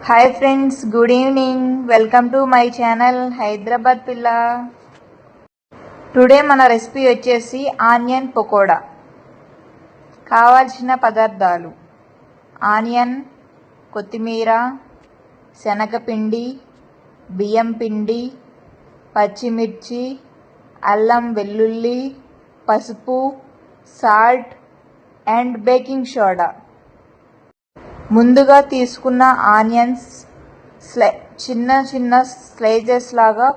Hi friends, good evening. Welcome to my channel Hyderabad Pilla. Today మన recipe వచ్చేసి onion pakoda. కావాల్సిన పదార్థాలు: onion, కొత్తిమీర, శనగపిండి, బియ్యం పిండి, పచ్చిమిర్చి, అల్లం వెల్లుల్లి, పసుపు, సాల్ట్ అండ్ బేకింగ్ సోడా. ముందుగా తీసుకున్న ఆనియన్స్ చిన్న చిన్న స్లైసెస్ లాగా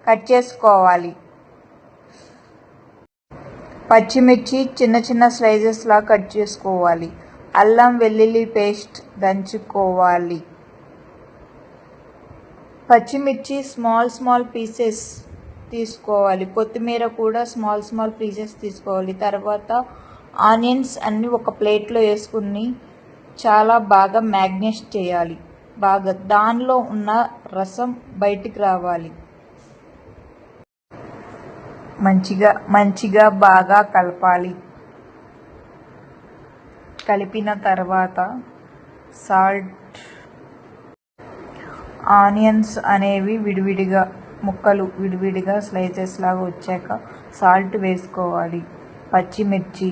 కట్ చేసుకోవాలి. పచ్చిమిర్చి చిన్న చిన్న స్లైసెస్ లాగా కట్ చేసుకోవాలి. అల్లం వెల్లుల్లి పేస్ట్ దంచుకోవాలి. పచ్చిమిర్చి స్మాల్ పీసెస్ తీసుకోవాలి. కొత్తిమీర కూడా స్మాల్ పీసెస్ తీసుకోవాలి. తర్వాత ఆనియన్స్ అన్నీ ఒక ప్లేట్లో వేసుకుని చాలా బాగా మ్యాగ్నేట్ చేయాలి. దానిలో ఉన్న రసం బయటికి రావాలి. మంచిగా బాగా కలపాలి. కలిపిన తర్వాత సాల్ట్, ఆనియన్స్ అనేవి ముక్కలు విడివిడిగా స్లైసెస్ లాగా వచ్చాక సాల్ట్ వేసుకోవాలి. పచ్చిమిర్చి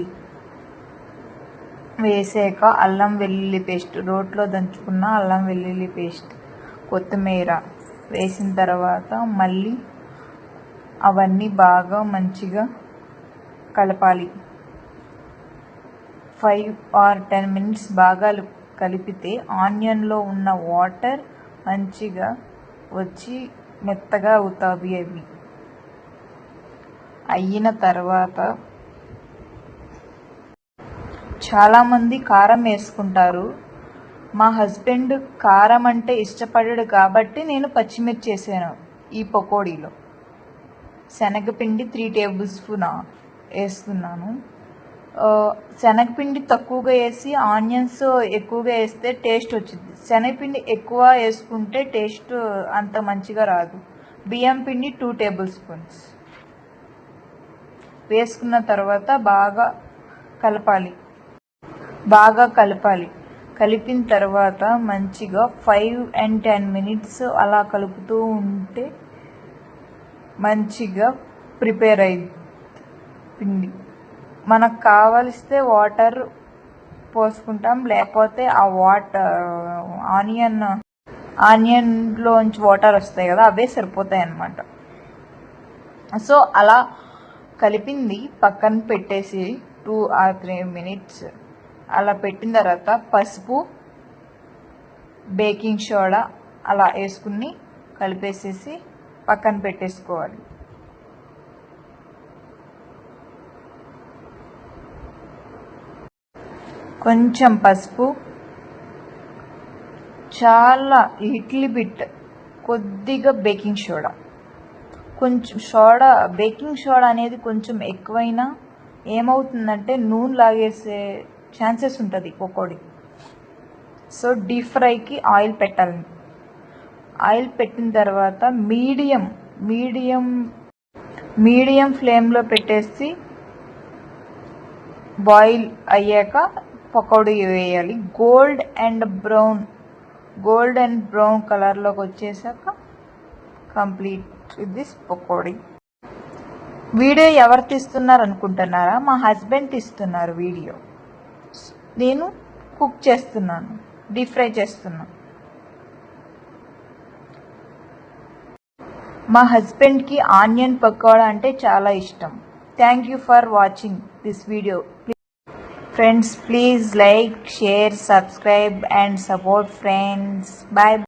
వేసాక అల్లం వెల్లుల్లి పేస్ట్, రోట్లో దంచుకున్న అల్లం వెల్లుల్లి పేస్ట్, కొత్తిమీర వేసిన తర్వాత మళ్ళీ అవన్నీ బాగా మంచిగా కలపాలి. 5 or 10 minutes బాగా కలిపితే ఆనియన్లో ఉన్న వాటర్ మంచిగా వచ్చి మెత్తగా అవుతాయి. అవి అయిన తర్వాత చాలామంది కారం వేసుకుంటారు. మా హస్బెండ్ కారం అంటే ఇష్టపడడు కాబట్టి నేను పచ్చిమిర్చి వేసాను ఈ పకోడీలో. శనగపిండి 3 tablespoon వేస్తున్నాను. శనగపిండి తక్కువగా వేసి ఆనియన్స్ ఎక్కువగా వేస్తే టేస్ట్ వచ్చింది. శనగపిండి ఎక్కువ వేసుకుంటే టేస్ట్ అంత మంచిగా రాదు. బియ్యం పిండి 2 tablespoons వేసుకున్న తర్వాత బాగా కలపాలి. కలిపిన తర్వాత మంచిగా 5 and 10 minutes అలా కలుపుతూ ఉంటే మంచిగా ప్రిపేర్ అయింది పిండి. మనకు కావలిస్తే వాటర్ పోసుకుంటాం, లేకపోతే ఆ ఆనియన్లోంచి వాటర్ వస్తాయి కదా, అవే సరిపోతాయి అన్నమాట. సో అలా కలిపింది పక్కన పెట్టేసి 2 or 3 minutes అలా పెట్టిన తర్వాత పసుపు, బేకింగ్ సోడా అలా వేసుకుని కలిపేసేసి పక్కన పెట్టేసుకోవాలి. కొంచెం పసుపు, చాలా లిటిల్ బిట్ కొద్దిగా బేకింగ్ సోడా. బేకింగ్ సోడా అనేది కొంచెం ఎక్కువైనా ఏమవుతుందంటే నూనె లాగేసే ఛాన్సెస్ ఉంటుంది పకోడీ. సో డీప్ ఫ్రైకి ఆయిల్ పెట్టాలి. ఆయిల్ పెట్టిన తర్వాత మీడియం ఫ్లేమ్లో పెట్టేసి బాయిల్ అయ్యాక పకోడీ వేయాలి. గోల్డ్ అండ్ బ్రౌన్ కలర్లోకి వచ్చేసాక కంప్లీట్ దిస్ పకోడీ. వీడియో ఎవరు తీస్తున్నారు అనుకుంటున్నారా? మా హస్బెండ్ తీస్తున్నారు వీడియో. నేను కుక్ చేస్తున్నాను, డీప్ ఫ్రై చేస్తున్నాను. మా హస్బెండ్కి ఆనియన్ పకోడా అంటే చాలా ఇష్టం. Thank you for watching this video. Friends, please like, share, subscribe and support friends. Bye.